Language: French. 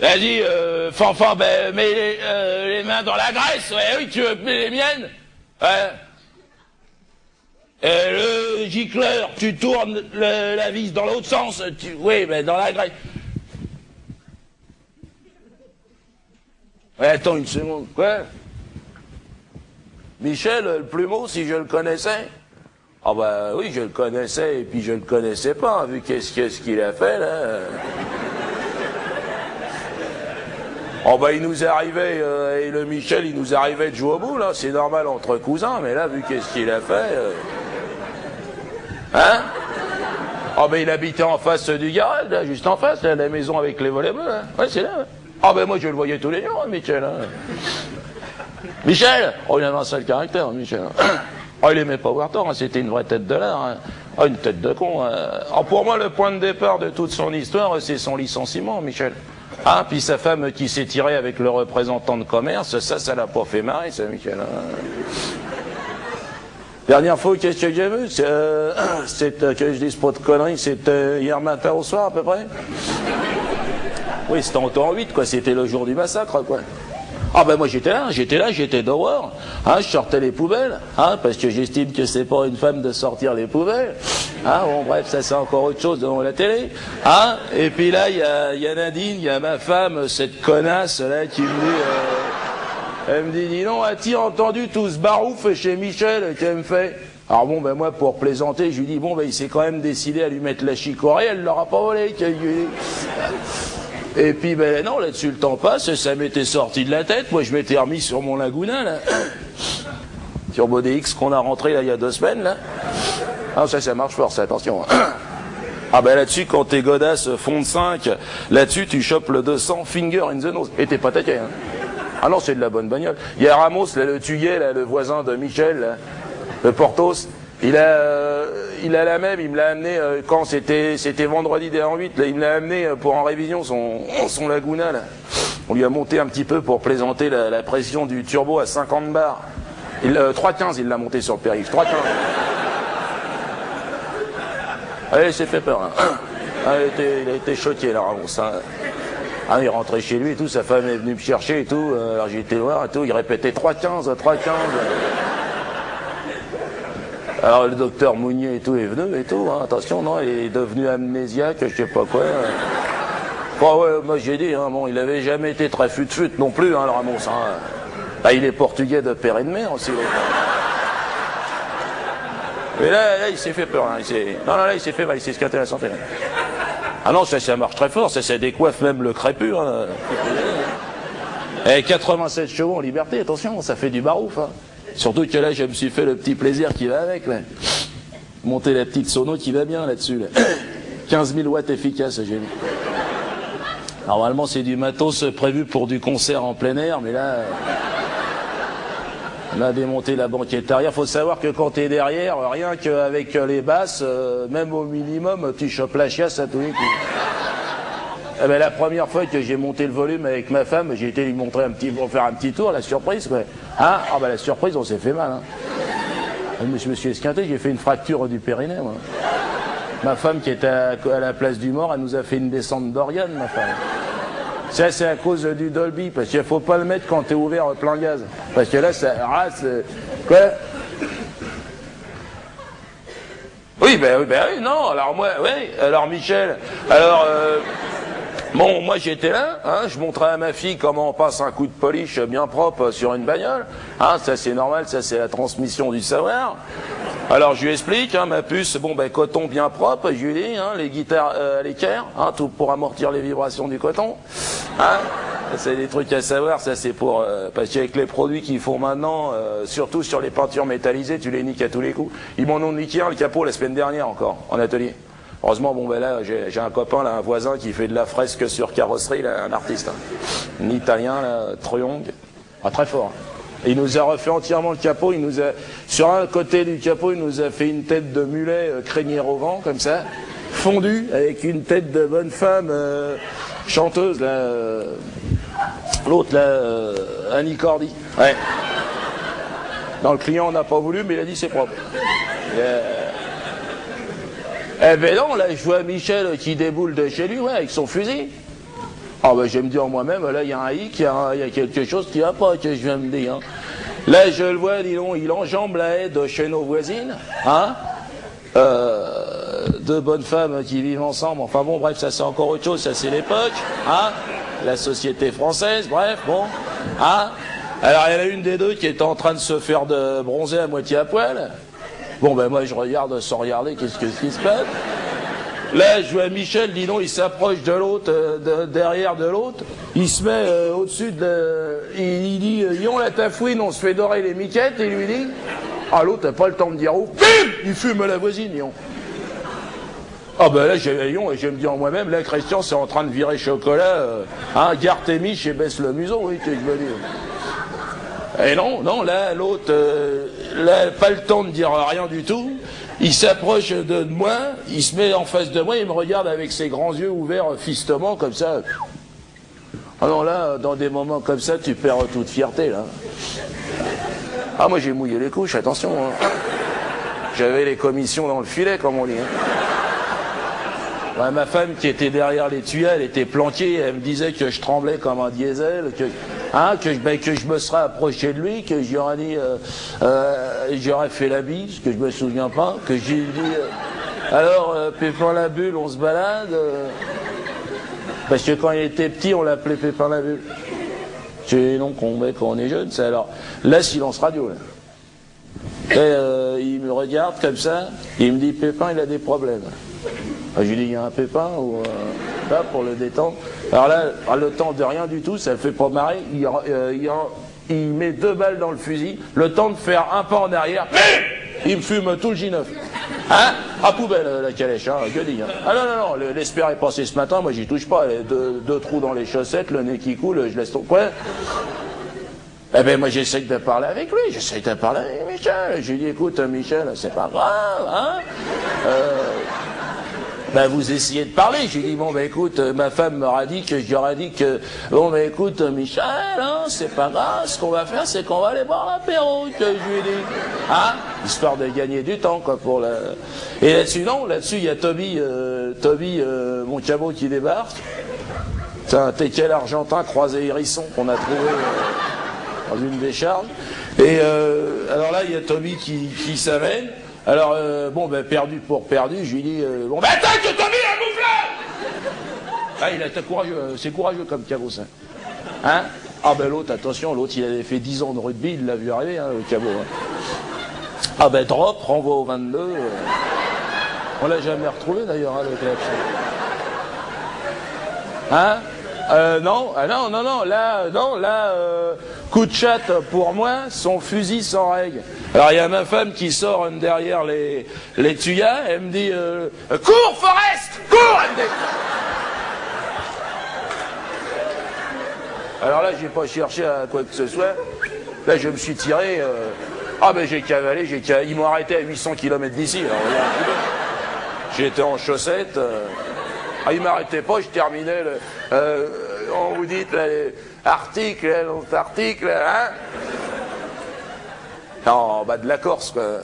Vas-y, Fanfan, ben, mets les mains dans la graisse. Ouais, oui, tu veux les miennes? Ouais. Le gicleur, tu tournes la vis dans l'autre sens. Oui, mais dans la graisse. Ouais, attends une seconde. Quoi? Michel, le plumeau, si je le connaissais? Ah bah oui, je le connaissais, et puis je le connaissais pas, vu qu'est-ce qu'il a fait, là. Oh bah il nous arrivait, et le Michel, il nous arrivait de jouer au bout, là, c'est normal entre cousins, mais là, vu qu'est-ce qu'il a fait... Hein? Oh bah il habitait en face du garage, là, juste en face, là, la maison avec les volets bleus, là. Ouais, c'est là. Ouais. Ah bah moi je le voyais tous les jours, Michel. Hein. Michel! Oh il avait un sale caractère, Michel. Oh il aimait pas voir tort, hein. C'était une vraie tête de l'art. Hein. Oh une tête de con. Oh pour moi le point de départ de toute son histoire, c'est son licenciement, Michel. Ah, puis sa femme qui s'est tirée avec le représentant de commerce, ça l'a pas fait marrer, ça, Michel. Dernière fois, qu'est-ce que j'ai vu? Que je dise pas de conneries, c'était hier matin au soir, à peu près? Oui, c'était en temps 8, quoi, c'était le jour du massacre, quoi. Ah ben moi j'étais dehors, hein, je sortais les poubelles, hein, parce que j'estime que c'est pas une femme de sortir les poubelles, hein, bon bref, ça c'est encore autre chose devant la télé, hein, et puis là il y a Nadine, il y a ma femme, cette connasse là qui me dit, elle me dit, dis donc, as-tu entendu tout ce barouf chez Michel qu'elle me fait? Alors bon ben moi pour plaisanter, je lui dis, bon ben il s'est quand même décidé à lui mettre la chicorée, elle l'aura pas volé, et puis, ben non, là-dessus, le temps passe, ça m'était sorti de la tête. Moi, je m'étais remis sur mon Laguna, là. Sur BoDX qu'on a rentré, là, il y a 2 semaines, là. Ah, ça marche fort, ça, attention. Ah, ben là-dessus, quand t'es godasse fond de 5, là-dessus, tu chopes le 200 finger in the nose. Et t'es pas taquet, hein. Ah non, c'est de la bonne bagnole. Il y a Ramos, là, le Tuyet, là, le voisin de Michel, là, le Portos. Il a la même, il me l'a amené quand c'était vendredi dernier 8, là, il me l'a amené pour en révision son Laguna là. On lui a monté un petit peu pour plaisanter la pression du turbo à 50 bars. 3,15 il l'a monté sur le périph', 3,15. Allez, il s'est fait peur. Hein. Ah, il a été choqué là, Ramos. Hein. Ah, il est rentré chez lui et tout, sa femme est venue me chercher et tout, alors j'ai été voir et tout, il répétait 3,15, 3,15. Alors le docteur Mounier et tout est venu et tout, hein, attention, non, il est devenu amnésiaque, je sais pas quoi. Bon, ouais, moi j'ai dit, hein, bon, il avait jamais été très fut-fut non plus, hein, le Ramos. Hein. Ah, il est portugais de père et de mère aussi. Mais là il s'est fait peur, hein, là il s'est fait mal, il s'est squatté la santé. Là. Ah non, ça marche très fort, ça décoiffe même le crépus. Hein. Et 87 chevaux en liberté, attention, ça fait du barouf. Hein. Surtout que là, je me suis fait le petit plaisir qui va avec, là. Monter la petite sono qui va bien là-dessus, là. 15 000 watts efficace, j'ai vu. Normalement, c'est du matos prévu pour du concert en plein air, mais là... On a démonté la banquette arrière. Faut savoir que quand t'es derrière, rien qu'avec les basses, même au minimum, tu chopes la chiasse à tous les coups. Eh ben, la première fois que j'ai monté le volume avec ma femme, j'ai été lui montrer pour faire un petit tour, la surprise, quoi. Hein? Ah ben la surprise, on s'est fait mal. Hein. Je me suis esquinté, j'ai fait une fracture du périnée, moi. Ma femme qui était à la place du mort, elle nous a fait une descente d'Oriane, ma femme. Ça, c'est à cause du Dolby, parce qu'il faut pas le mettre quand t'es ouvert plein gaz. Parce que là, ça rase... Quoi? Oui, ben oui, non, alors moi, oui, alors Michel, alors... Bon, moi j'étais là, hein, je montrais à ma fille comment on passe un coup de polish bien propre sur une bagnole. Hein, ça c'est normal, ça c'est la transmission du savoir. Alors je lui explique, hein, ma puce, bon ben coton bien propre, je lui dis, hein, les guitares à l'équerre, hein, tout pour amortir les vibrations du coton. Hein, c'est des trucs à savoir, ça c'est pour... parce qu'avec les produits qu'ils font maintenant, surtout sur les peintures métallisées, tu les niques à tous les coups. Ils m'en ont niqué un, le capot, la semaine dernière encore, en atelier. Heureusement, bon ben là, j'ai un copain, là, un voisin qui fait de la fresque sur carrosserie, là, un artiste, hein. Un Italien, là, Truong, ah, très fort. Hein. Et il nous a refait entièrement le capot, il nous a, sur un côté du capot, il nous a fait une tête de mulet crinière au vent, comme ça, fondue, avec une tête de bonne femme chanteuse, là, l'autre, là, Annie Cordy. Ouais. Non, le client n'a pas voulu, mais il a dit c'est propre. Eh ben non, là, je vois Michel qui déboule de chez lui, ouais, avec son fusil. Ah ben je vais me dire moi-même, là il y a un hic, il y a quelque chose qui va pas, que je viens me dire. Hein. Là je le vois, dis donc, il enjambe la haie de chez nos voisines, hein. Deux bonnes femmes qui vivent ensemble, enfin bon, bref, ça c'est encore autre chose, ça c'est l'époque, hein. La société française, bref, bon, hein. Alors il y en a une des deux qui est en train de se faire de bronzer à moitié à poil. Bon ben moi je regarde sans regarder, qu'est-ce qui se passe. Là, je vois Michel, dis donc, il s'approche de l'autre, derrière de l'autre. Il se met au-dessus de... Il dit, Yon, la tafouine, on se fait dorer les miquettes. Et il lui dit, ah, l'autre n'a pas le temps de dire où. Bim, il fume la voisine, Yon. Ah ben là, j'ai Yon, et je me dis en moi-même, là, Christian, c'est en train de virer chocolat. Hein, garde tes miches et baisse le museau, oui, que je veux dire. Et non, là, l'autre, là, pas le temps de dire rien du tout. Il s'approche de moi, il se met en face de moi, il me regarde avec ses grands yeux ouverts, fistement, comme ça. Ah non, là, dans des moments comme ça, tu perds toute fierté, là. Ah, moi, j'ai mouillé les couches, attention. Hein. J'avais les commissions dans le filet, comme on dit. Hein. Ouais, ma femme, qui était derrière les tuyaux, elle était planquée, elle me disait que je tremblais comme un diesel, que je me serais approché de lui, que j'aurais dit, j'aurais fait la bise, que je me souviens pas, que j'ai dit, alors, Pépin la bulle, on se balade, parce que quand il était petit, on l'appelait Pépin la bulle. C'est non quand on est jeune, c'est alors, là, silence radio, là. Et il me regarde comme ça, il me dit, Pépin, il a des problèmes. Je lui dis, il y a un pépin, ou là, pour le détendre. Alors là, le temps de rien du tout, ça le fait pas marrer, il met 2 balles dans le fusil, le temps de faire un pas en arrière, il me fume tout le J9. Hein? À poubelle, la calèche, hein, que dis, hein. Ah non, l'espère est passé ce matin, moi j'y touche pas, deux trous dans les chaussettes, le nez qui coule, je laisse ton... Quoi? Eh ben moi j'essaye de parler avec lui, j'essaye de parler avec Michel. Je lui dis, écoute Michel, c'est pas grave, hein? Ben vous essayez de parler. J'ai dit, bon ben écoute, ma femme m'aura dit que j'aurais dit que, bon ben écoute Michel, hein, c'est pas grave, ce qu'on va faire c'est qu'on va aller boire l'apéro, que je lui ai dit. Hein? Histoire de gagner du temps, quoi, pour la... Et là-dessus, non, là-dessus il y a Toby, mon cabot qui débarque. C'est un teckel argentin croisé hérisson qu'on a trouvé dans une décharge. Et alors là, il y a Toby qui s'amène. Alors, bon, ben, perdu pour perdu, je lui dis, bon, ben, attends que Toby a boufflé! Ah, il est courageux, c'est courageux comme cabot, ça. Hein? Ah, ben, l'autre, attention, l'autre, il avait fait 10 ans de rugby, il l'a vu arriver, hein, le cabot. Hein. Ah, ben, drop, renvoi au 22. On l'a jamais retrouvé, d'ailleurs, hein, le club. Hein? Non, là, coup de chatte pour moi, son fusil sans règle. Alors il y a ma femme qui sort derrière les tuyas, elle me dit cours Forrest, cours, elle me dit. Alors là, j'ai pas cherché à quoi que ce soit. Là, je me suis tiré. Ah ben j'ai cavalé, ils m'ont arrêté à 800 km d'ici. J'étais en chaussettes. Ah, il m'arrêtait pas, je terminais on vous dit article, hein? Non, bah de la Corse, quoi.